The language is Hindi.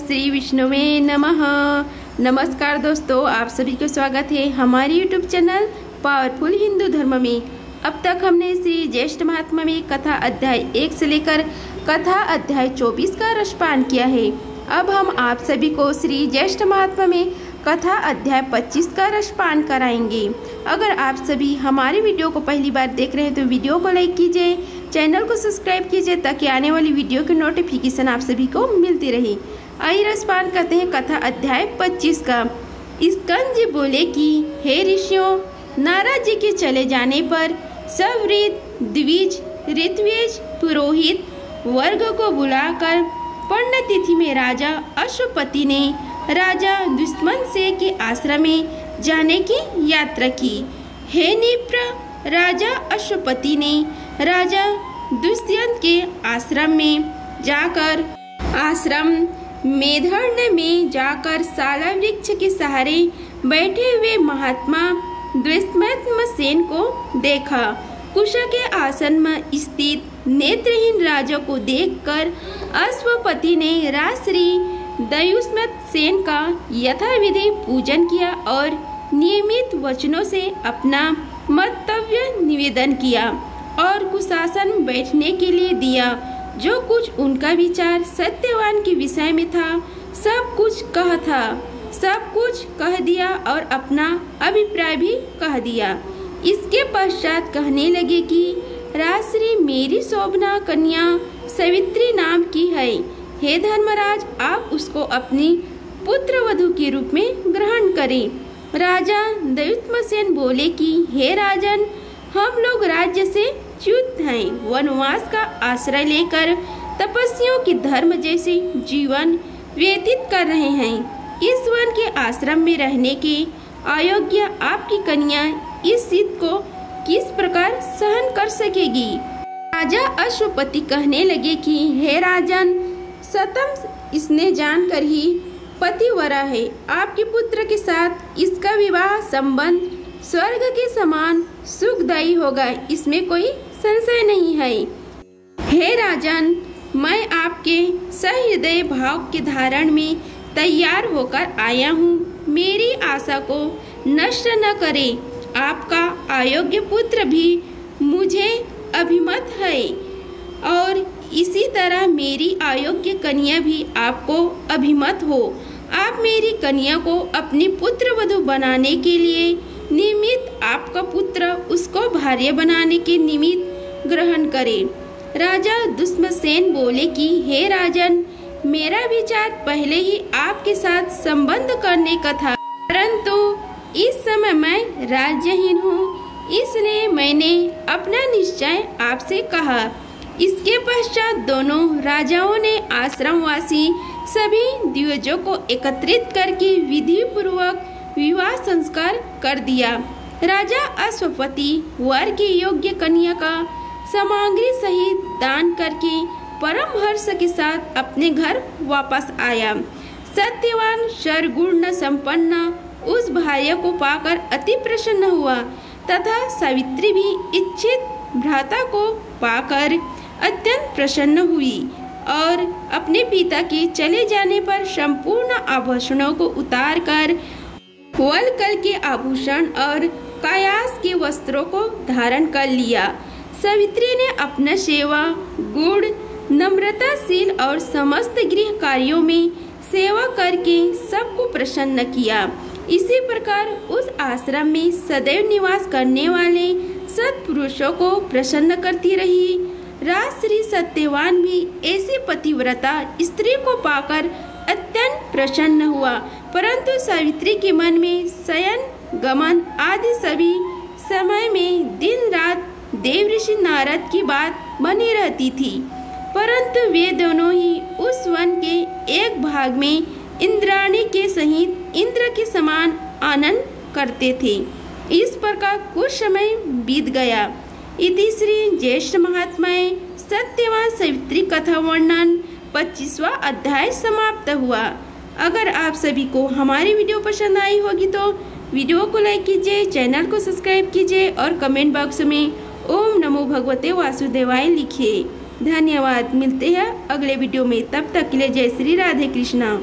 श्री विष्णुवे नमः। नमस्कार दोस्तों, आप सभी को स्वागत है हमारे यूट्यूब चैनल पावरफुल हिंदू धर्म में। अब तक हमने श्री ज्येष्ठ महात्मा में कथा अध्याय 1 से लेकर कथा अध्याय 24 का रसपान किया है। अब हम आप सभी को श्री ज्येष्ठ महात्मा में कथा अध्याय 25 का रसपान कराएंगे। अगर आप सभी हमारे वीडियो को पहली बार देख रहे हैं तो वीडियो को लाइक कीजिए, चैनल को सब्सक्राइब कीजिए ताकि आने वाली वीडियो की नोटिफिकेशन आप सभी को मिलती रहे। आइए रसपान करते हैं कथा अध्याय 25 का। स्कंद जी बोले कि हे ऋषियों, नारद जी के चले जाने पर सवृत, द्विज, ऋत्विज, पुरोहित वर्ग को बुलाकर पुण्यतिथि में राजा अश्वपति ने राजा दुष्मन से के आश्रम में जाने की यात्रा की। हे निप्र, राजा अश्वपति ने राजा दुष्यंत के आश्रम में जाकर साला वृक्ष के सहारे बैठे हुए महात्मा दुष्मसेन को देखा। कुशा के आसन में स्थित नेत्रहीन राजा को देखकर अश्वपति ने राजश्री दुष्मसेन का यथाविधि पूजन किया और नियमित वचनों से अपना मंतव्य निवेदन किया और कुशासन बैठने के लिए दिया। जो कुछ उनका विचार सत्यवान के विषय में था सब कुछ कह दिया और अपना अभिप्राय भी कह दिया। इसके पश्चात कहने लगे कि राजश्री मेरी शोभना कन्या सवित्री नाम की है। हे धर्मराज, आप उसको अपनी पुत्र वधू के रूप में ग्रहण करें। राजा दुष्मसेन बोले कि हे राजन, हम लोग राज्य से च्युत हैं, वनवास का आश्रय लेकर तपस्वियों के धर्म जैसे जीवन व्यतीत कर रहे हैं। इस वन के आश्रम में रहने के अयोग्य आपकी कन्या इस शीत को किस प्रकार सहन कर सकेगी। राजा अश्वपति कहने लगे कि हे राजन, सतम इसने जानकर ही पतिव्रता है। आपके पुत्र के साथ इसका विवाह संबंध स्वर्ग के समान सुखदायी होगा, इसमें कोई संशय नहीं है। हे राजन, मैं आपके सहृदय भाव के धारण में तैयार होकर आया हूँ। मेरी आशा को नष्ट न करें। आपका अयोग्य पुत्र भी मुझे अभिमत है और इसी तरह मेरी अयोग्य कन्या भी आपको अभिमत हो। आप मेरी कन्या को अपनी पुत्र वधू बनाने के लिए निमित्त आपका पुत्र उसको भार्य बनाने के निमित्त ग्रहण करे। राजा दुष्मसेन बोले कि हे राजन, मेरा विचार पहले ही आपके साथ संबंध करने का था, परंतु इस समय मैं राज्यहीन हूँ, इसलिए मैंने अपना निश्चय आपसे कहा। इसके पश्चात दोनों राजाओं ने आश्रमवासी सभी द्विजों को एकत्रित करके विधि पूर्वक विवाह संस्कार कर दिया। राजा अश्वपति वर की योग्य कन्या का सामग्री सहित दान करके परम हर्ष के साथ अपने घर वापस आया। सत्यवान सर्वगुण संपन्न उस भार्य को पाकर अति प्रसन्न हुआ तथा सावित्री भी इच्छित भ्राता को पाकर अत्यंत प्रसन्न हुई और अपने पिता के चले जाने पर संपूर्ण आभूषणों को उतारकर वलकल के आभूषण और कायास के वस्त्रों को धारण कर लिया। सावित्री ने अपना सेवा गुण, नम्रताशील और समस्त गृह कार्यों में सेवा करके सबको प्रसन्न किया। इसी प्रकार उस आश्रम में सदैव निवास करने वाले सत्पुरुषों को प्रसन्न करती रही। राजश्री सत्यवान भी ऐसी पतिव्रता स्त्री को पाकर अत्यंत प्रसन्न हुआ, परंतु सावित्री के मन में शयन, गमन आदि सभी समय में दिन रात देवऋषि नारद की बात बनी रहती थी। परंतु वे दोनों ही उस वन के एक भाग में इंद्राणी के सहित इंद्र के समान आनंद करते थे। इस प्रकार कुछ समय बीत गया। इति श्री ज्येष्ठ महात्माएं सत्यवान सावित्री कथा वर्णन 25वां अध्याय समाप्त हुआ। अगर आप सभी को हमारी वीडियो पसंद आई होगी तो वीडियो को लाइक कीजिए, चैनल को सब्सक्राइब कीजिए और कमेंट बॉक्स में ओम नमो भगवते वासुदेवाय लिखिए। धन्यवाद। मिलते हैं अगले वीडियो में, तब तक के लिए जय श्री राधे कृष्णा।